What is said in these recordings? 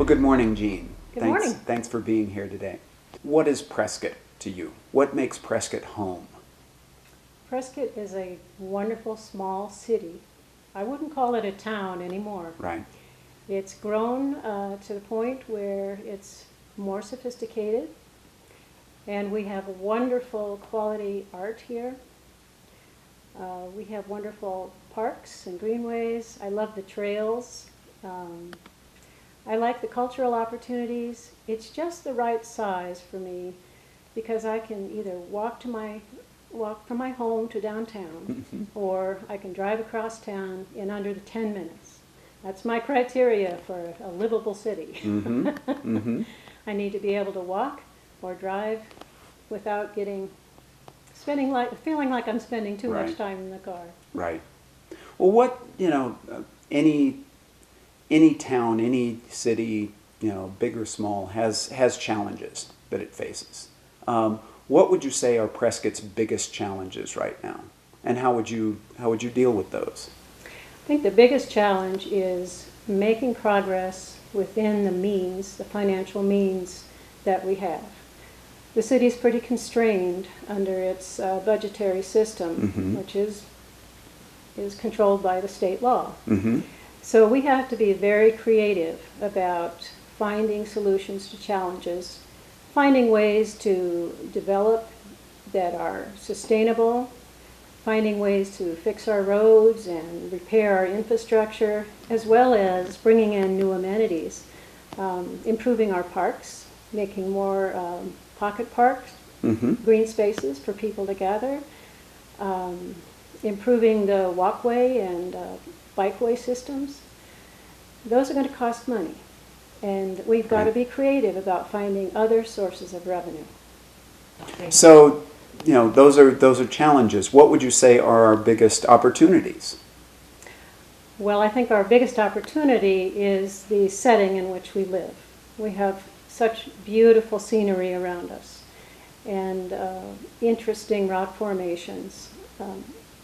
Well, good morning, Jean. Good morning. Thanks for being here today. What is Prescott to you? What makes Prescott home? Prescott is a wonderful small city. I wouldn't call it a town anymore. Right. It's grown to the point where it's more sophisticated, and we have wonderful quality art here. We have wonderful parks and greenways. I love the trails. I like the cultural opportunities. It's just the right size for me because I can either walk from my home to downtown, or I can drive across town in under the 10 minutes. That's my criteria for a livable city. I need to be able to walk or drive without feeling like I'm spending too much time in the car. Right. Well, any town, any city, big or small, has challenges that it faces. What would you say are Prescott's biggest challenges right now, and how would you deal with those? I think the biggest challenge is making progress within the financial means that we have. The city is pretty constrained under its budgetary system, which is controlled by the state law. So we have to be very creative about finding solutions to challenges, finding ways to develop that are sustainable, finding ways to fix our roads and repair our infrastructure, as well as bringing in new amenities, improving our parks, making more pocket parks, green spaces for people to gather, improving the walkway and bikeway systems. Those are going to cost money, and we've got to be creative about finding other sources of revenue. So, those are challenges. What would you say are our biggest opportunities? Well, I think our biggest opportunity is the setting in which we live. We have such beautiful scenery around us and interesting rock formations.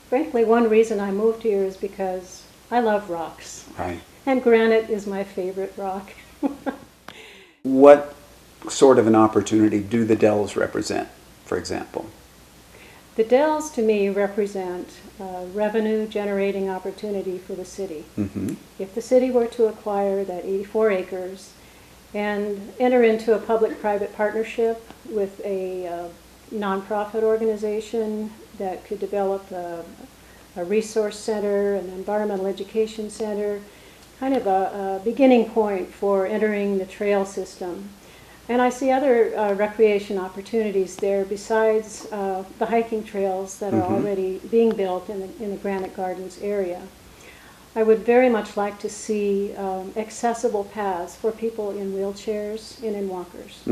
Frankly, one reason I moved here is because I love rocks. Right. And granite is my favorite rock. What sort of an opportunity do the Dells represent, for example? The Dells, to me, represent a revenue-generating opportunity for the city. If the city were to acquire that 84 acres and enter into a public-private partnership with a nonprofit organization that could develop a resource center, an environmental education center, kind of a beginning point for entering the trail system. And I see other recreation opportunities there besides the hiking trails that are already being built in the Granite Gardens area. I would very much like to see accessible paths for people in wheelchairs and in walkers.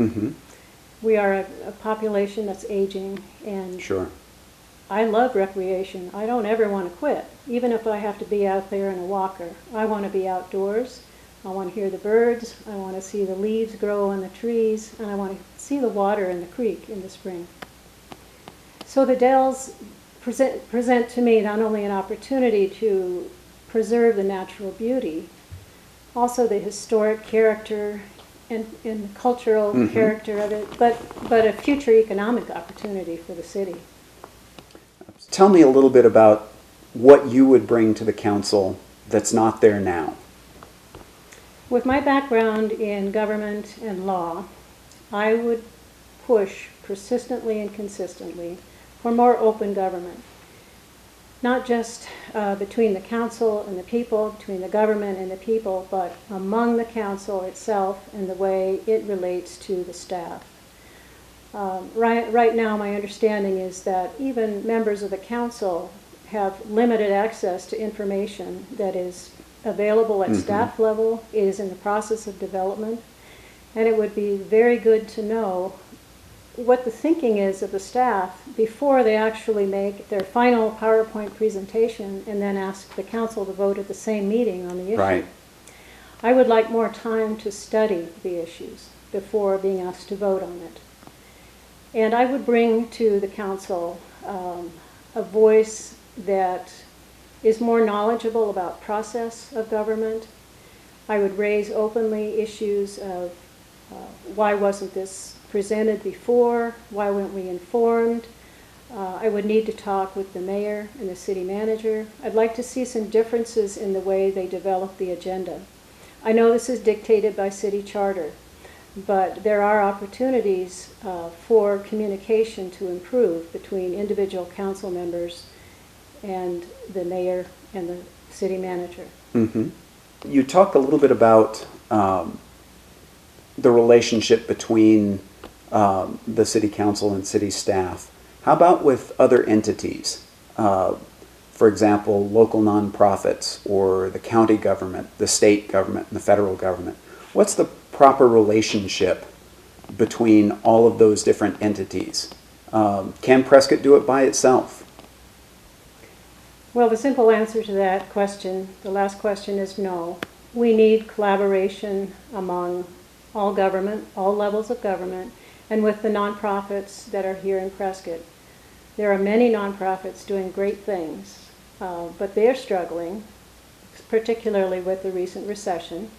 We are a population that's aging, and I love recreation. I don't ever want to quit, even if I have to be out there in a walker. I want to be outdoors. I want to hear the birds. I want to see the leaves grow on the trees, and I want to see the water in the creek in the spring. So the Dells present to me not only an opportunity to preserve the natural beauty, also the historic character and the cultural character of it, but a future economic opportunity for the city. Tell me a little bit about what you would bring to the council that's not there now. With my background in government and law, I would push persistently and consistently for more open government. Not just between the council and the people, between the government and the people, but among the council itself and the way it relates to the staff. Right now, my understanding is that even members of the council have limited access to information that is available at staff level, is in the process of development, and it would be very good to know what the thinking is of the staff before they actually make their final PowerPoint presentation and then ask the council to vote at the same meeting on the issue. Right. I would like more time to study the issues before being asked to vote on it. And I would bring to the council a voice that is more knowledgeable about process of government. I would raise openly issues of why wasn't this presented before, why weren't we informed. I would need to talk with the mayor and the city manager. I'd like to see some differences in the way they develop the agenda. I know this is dictated by city charter, but there are opportunities for communication to improve between individual council members and the mayor and the city manager. Mm-hmm. You talked a little bit about the relationship between the city council and city staff. How about with other entities? For example, local nonprofits or the county government, the state government, and the federal government. What's the proper relationship between all of those different entities? Can Prescott do it by itself? Well, the simple answer to that question, the last question, is no. We need collaboration among all government, all levels of government, and with the nonprofits that are here in Prescott. There are many nonprofits doing great things, but they're struggling, particularly with the recent recession.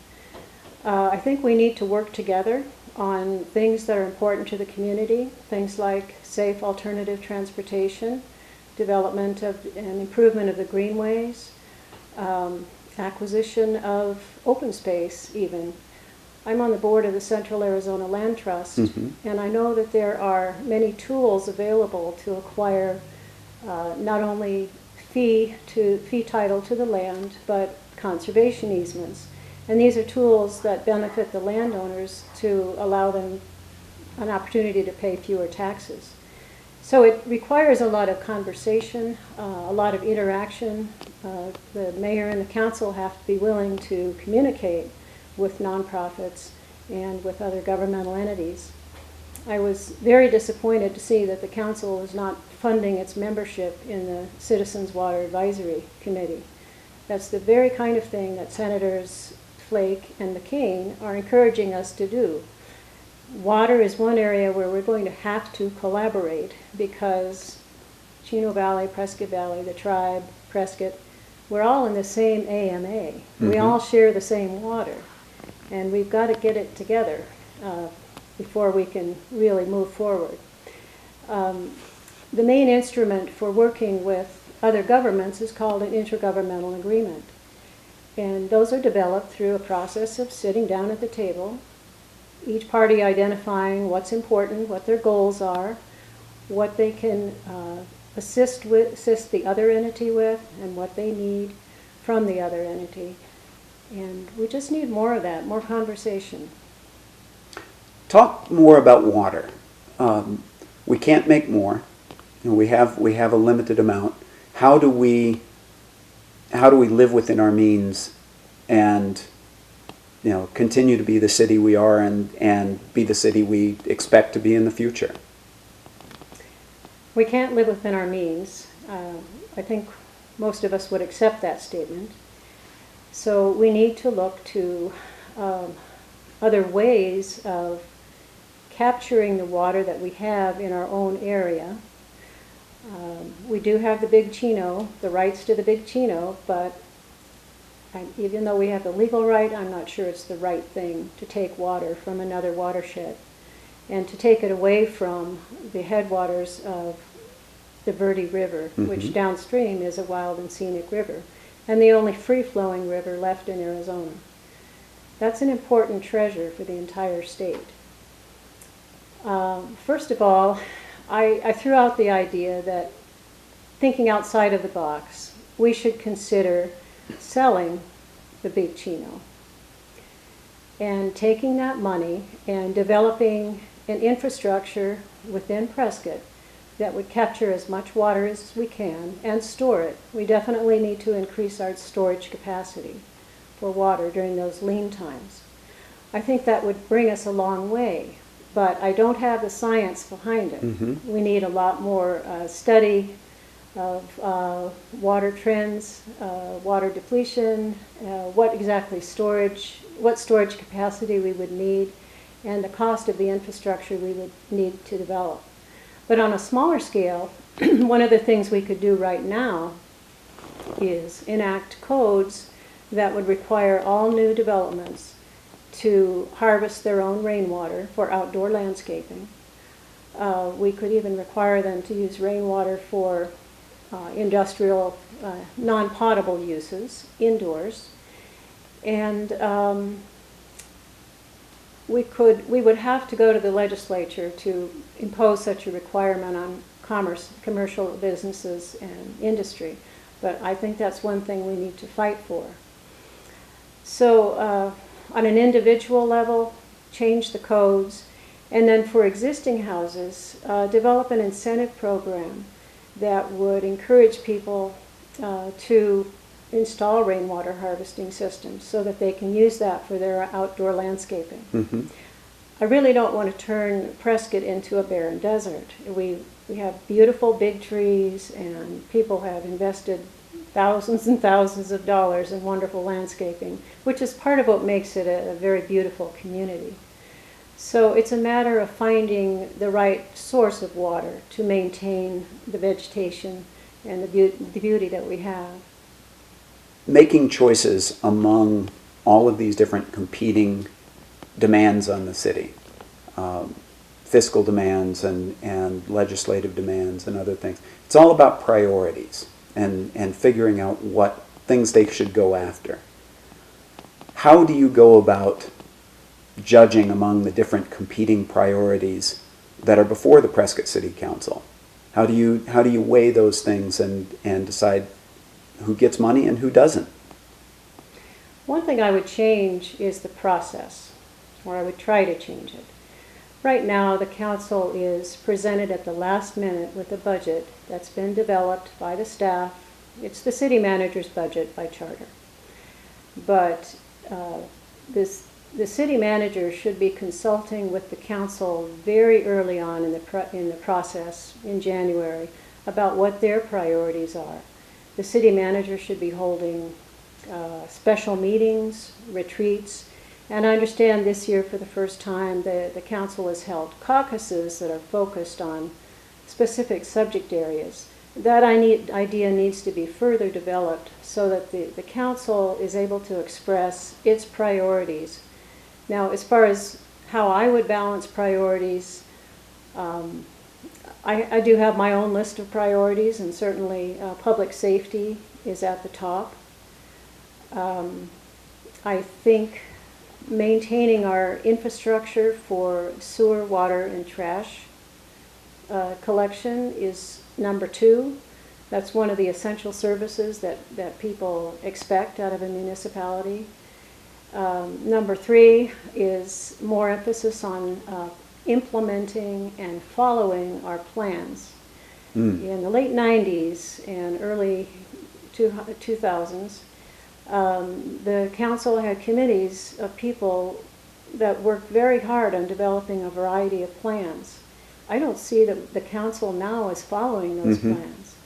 I think we need to work together on things that are important to the community, things like safe alternative transportation, development of and improvement of the greenways, acquisition of open space even. I'm on the board of the Central Arizona Land Trust, and I know that there are many tools available to acquire not only fee title to the land, but conservation easements. And these are tools that benefit the landowners to allow them an opportunity to pay fewer taxes. So it requires a lot of conversation, a lot of interaction. The mayor and the council have to be willing to communicate with nonprofits and with other governmental entities. I was very disappointed to see that the council is not funding its membership in the Citizens Water Advisory Committee. That's the very kind of thing that Senators Flake and McCain are encouraging us to do. Water is one area where we're going to have to collaborate because Chino Valley, Prescott Valley, the tribe, Prescott, we're all in the same AMA. We all share the same water. And we've got to get it together before we can really move forward. The main instrument for working with other governments is called an intergovernmental agreement. And those are developed through a process of sitting down at the table, each party identifying what's important, what their goals are, what they can assist the other entity with, and what they need from the other entity. And we just need more of that, more conversation. Talk more about water. We can't make more. You know, we have a limited amount. How do we live within our means and continue to be the city we are and be the city we expect to be in the future? We can't live within our means. I think most of us would accept that statement. So we need to look to other ways of capturing the water that we have in our own area. We do have the Big Chino, the rights to the Big Chino, but even though we have the legal right, I'm not sure it's the right thing to take water from another watershed and to take it away from the headwaters of the Verde River, which downstream is a wild and scenic river, and the only free-flowing river left in Arizona. That's an important treasure for the entire state. First of all, I threw out the idea that, thinking outside of the box, we should consider selling the Big Chino and taking that money and developing an infrastructure within Prescott that would capture as much water as we can and store it. We definitely need to increase our storage capacity for water during those lean times. I think that would bring us a long way, but I don't have the science behind it. We need a lot more study of water trends, water depletion, what storage capacity we would need, and the cost of the infrastructure we would need to develop. But on a smaller scale, one of the things we could do right now is enact codes that would require all new developments to harvest their own rainwater for outdoor landscaping. We could even require them to use rainwater for industrial, non-potable uses indoors. And we would have to go to the legislature to impose such a requirement on commercial businesses and industry. But I think that's one thing we need to fight for. So on an individual level, change the codes, and then for existing houses, develop an incentive program that would encourage people to install rainwater harvesting systems so that they can use that for their outdoor landscaping. Mm-hmm. I really don't want to turn Prescott into a barren desert. We have beautiful big trees, and people have invested thousands and thousands of dollars in wonderful landscaping, which is part of what makes it a very beautiful community. So it's a matter of finding the right source of water to maintain the vegetation and the beauty that we have. Making choices among all of these different competing demands on the city, fiscal demands and legislative demands and other things. It's all about priorities and figuring out what things they should go after. How do you go about judging among the different competing priorities that are before the Prescott City Council? How do you weigh those things and decide who gets money and who doesn't? One thing I would change is the process, or I would try to change it. Right now, the council is presented at the last minute with a budget that's been developed by the staff. It's the city manager's budget by charter. But the city manager should be consulting with the council very early on in the process in January about what their priorities are. The city manager should be holding special meetings, retreats, and I understand this year for the first time the council has held caucuses that are focused on specific subject areas. That idea needs to be further developed so that the council is able to express its priorities. Now, as far as how I would balance priorities, I do have my own list of priorities, and certainly public safety is at the top. I think maintaining our infrastructure for sewer, water, and trash collection is number 2. That's one of the essential services that people expect out of a municipality. Number 3 is more emphasis on implementing and following our plans. In the late 90s and early 2000s, the council had committees of people that worked very hard on developing a variety of plans. I don't see that the council now is following those plans.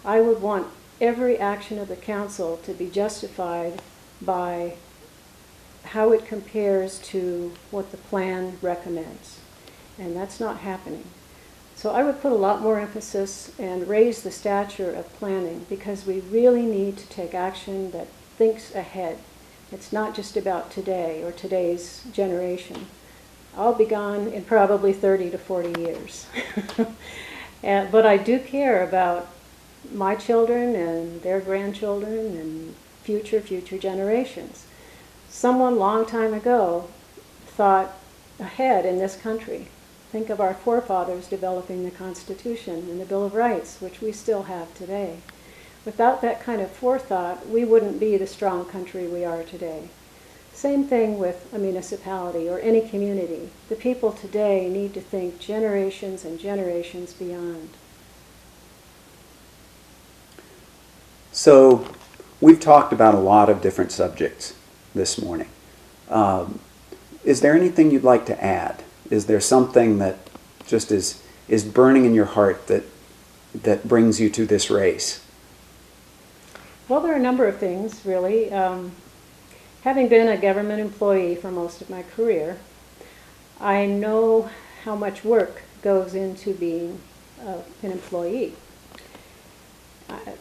I would want every action of the council to be justified by how it compares to what the plan recommends. And that's not happening. So I would put a lot more emphasis and raise the stature of planning, because we really need to take action that thinks ahead. It's not just about today or today's generation. I'll be gone in probably 30 to 40 years. But I do care about my children and their grandchildren and future generations. Someone long time ago thought ahead in this country. Think of our forefathers developing the Constitution and the Bill of Rights, which we still have today. Without that kind of forethought, we wouldn't be the strong country we are today. Same thing with a municipality or any community. The people today need to think generations and generations beyond. So we've talked about a lot of different subjects this morning. Is there anything you'd like to add? Is there something that just is burning in your heart that brings you to this race? Well, there are a number of things, really. Having been a government employee for most of my career, I know how much work goes into being an employee.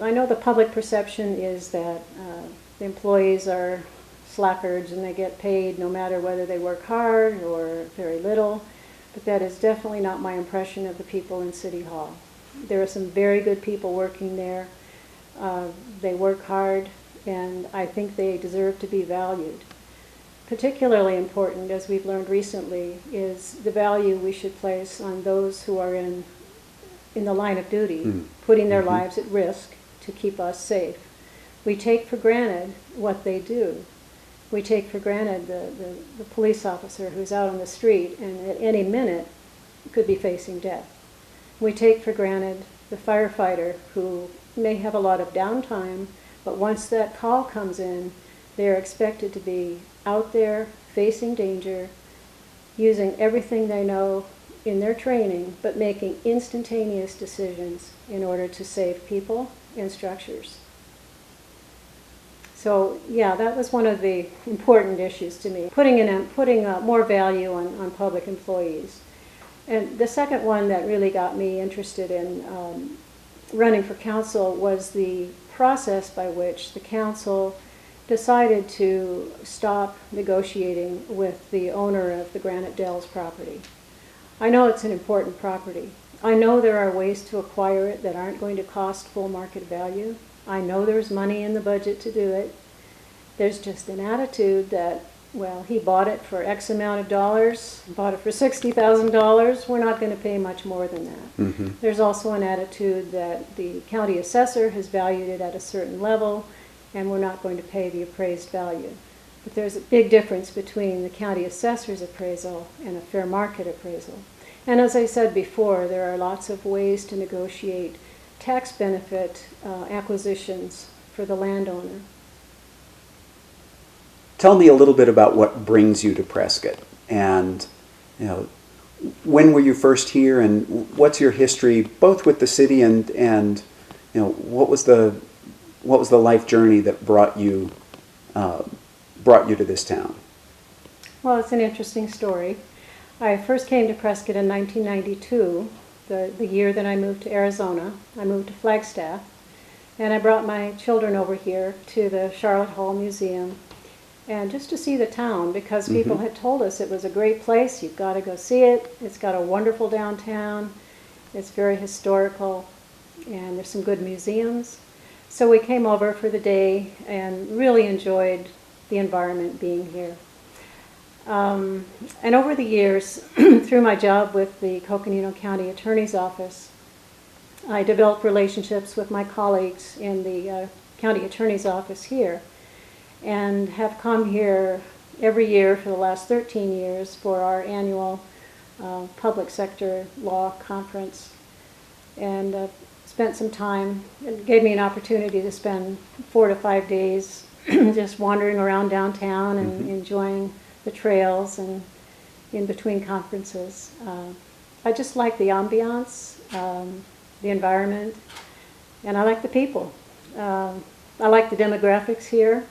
I know the public perception is that the employees are slackers and they get paid no matter whether they work hard or very little. But that is definitely not my impression of the people in City Hall. There are some very good people working there. They work hard, and I think they deserve to be valued. Particularly important, as we've learned recently, is the value we should place on those who are in the line of duty, putting their lives at risk to keep us safe. We take for granted what they do. We take for granted the police officer who's out on the street and at any minute could be facing death. We take for granted the firefighter who may have a lot of downtime, but once that call comes in, they're expected to be out there facing danger, using everything they know in their training, but making instantaneous decisions in order to save people and structures. So yeah, that was one of the important issues to me, putting more value on public employees. And the second one that really got me interested in running for council was the process by which the council decided to stop negotiating with the owner of the Granite Dells property. I know it's an important property. I know there are ways to acquire it that aren't going to cost full market value. I know there's money in the budget to do it. There's just an attitude that, well, he bought it for X amount of dollars, bought it for $60,000, we're not going to pay much more than that. There's also an attitude that the county assessor has valued it at a certain level, and we're not going to pay the appraised value. But there's a big difference between the county assessor's appraisal and a fair market appraisal. And as I said before, there are lots of ways to negotiate tax benefit acquisitions for the landowner. Tell me a little bit about what brings you to Prescott, and when were you first here, and what's your history both with the city and what was the life journey that brought you to this town? Well, it's an interesting story. I first came to Prescott in 1992, the year that I moved to Arizona. I moved to Flagstaff, and I brought my children over here to the Charlotte Hall Museum, and just to see the town, because people had told us it was a great place, you've got to go see it. It's got a wonderful downtown, it's very historical, and there's some good museums. So we came over for the day and really enjoyed the environment being here. And over the years, through my job with the Coconino County Attorney's Office, I developed relationships with my colleagues in the County Attorney's Office here, and have come here every year for the last 13 years for our annual public sector law conference, and spent some time. It gave me an opportunity to spend 4 to 5 days just wandering around downtown and enjoying the trails and in between conferences. I just like the ambiance, the environment, and I like the people. I like the demographics here.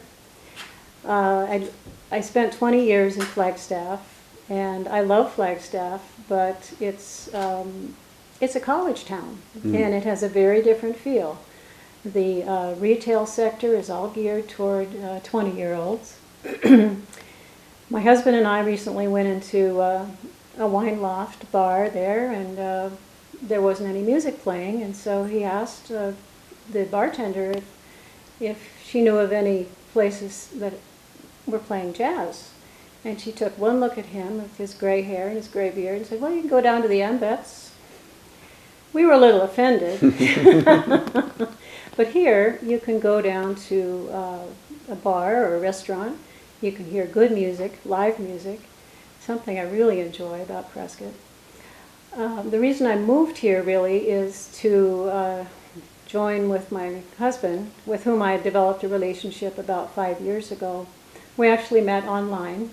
I spent 20 years in Flagstaff, and I love Flagstaff, but it's a college town, and it has a very different feel. The retail sector is all geared toward 20-year-olds. My husband and I recently went into a wine loft bar there, and there wasn't any music playing, and so he asked the bartender if she knew of any places that were playing jazz. And she took one look at him with his gray hair and his gray beard and said, well, you can go down to the Ambets. We were a little offended. But here you can go down to a bar or a restaurant. You can hear good music, live music, something I really enjoy about Prescott. The reason I moved here really is to join with my husband, with whom I had developed a relationship about 5 years ago. We actually met online,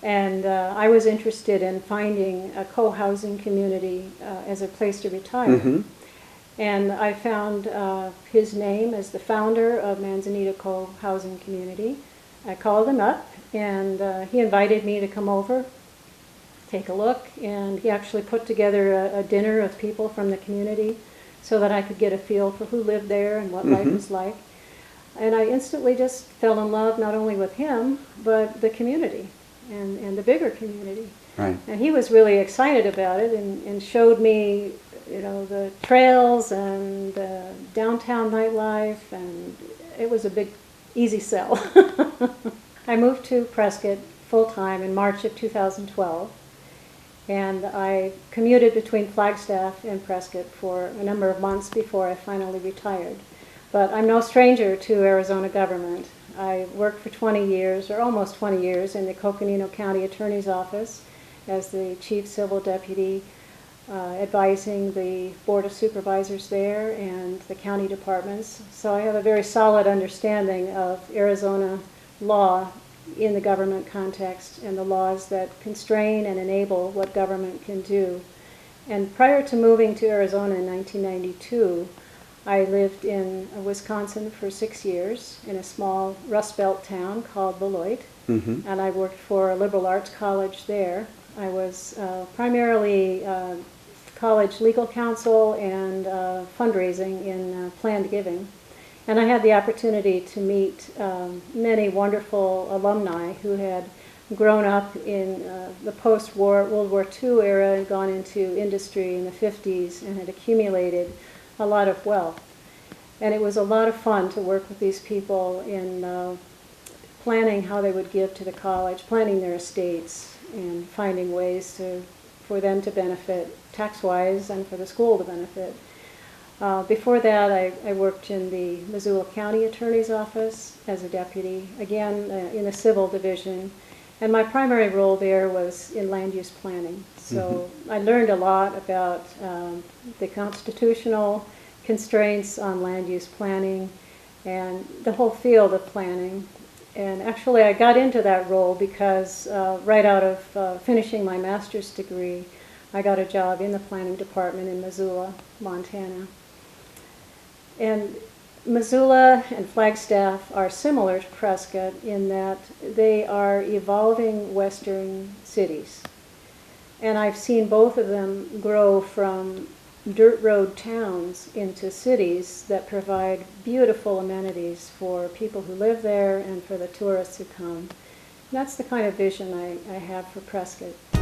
and I was interested in finding a co-housing community as a place to retire. And I found his name as the founder of Manzanita Co-Housing Community. I called him up, and he invited me to come over, take a look, and he actually put together a dinner of people from the community so that I could get a feel for who lived there and what life was like. And I instantly just fell in love not only with him, but the community and the bigger community. Right. And he was really excited about it and showed me, the trails and downtown nightlife, and it was a big, easy sell. I moved to Prescott full-time in March of 2012, and I commuted between Flagstaff and Prescott for a number of months before I finally retired. But I'm no stranger to Arizona government. I worked for 20 years, or almost 20 years, in the Coconino County Attorney's Office as the Chief Civil Deputy, advising the Board of Supervisors there and the county departments. So I have a very solid understanding of Arizona law in the government context and the laws that constrain and enable what government can do. And prior to moving to Arizona in 1992, I lived in Wisconsin for 6 years in a small Rust Belt town called Beloit, and I worked for a liberal arts college there. I was primarily college legal counsel and fundraising in planned giving. And I had the opportunity to meet many wonderful alumni who had grown up in the post-war World War II era and gone into industry in the 50s and had accumulated a lot of wealth. And it was a lot of fun to work with these people in planning how they would give to the college, planning their estates, and finding ways for them to benefit tax-wise and for the school to benefit. Before that, I worked in the Missoula County Attorney's Office as a deputy, again in the civil division. And my primary role there was in land use planning. So I learned a lot about the constitutional constraints on land use planning and the whole field of planning. And actually I got into that role because right out of finishing my master's degree, I got a job in the planning department in Missoula, Montana. And Missoula and Flagstaff are similar to Prescott in that they are evolving western cities. And I've seen both of them grow from dirt road towns into cities that provide beautiful amenities for people who live there and for the tourists who come. And that's the kind of vision I have for Prescott.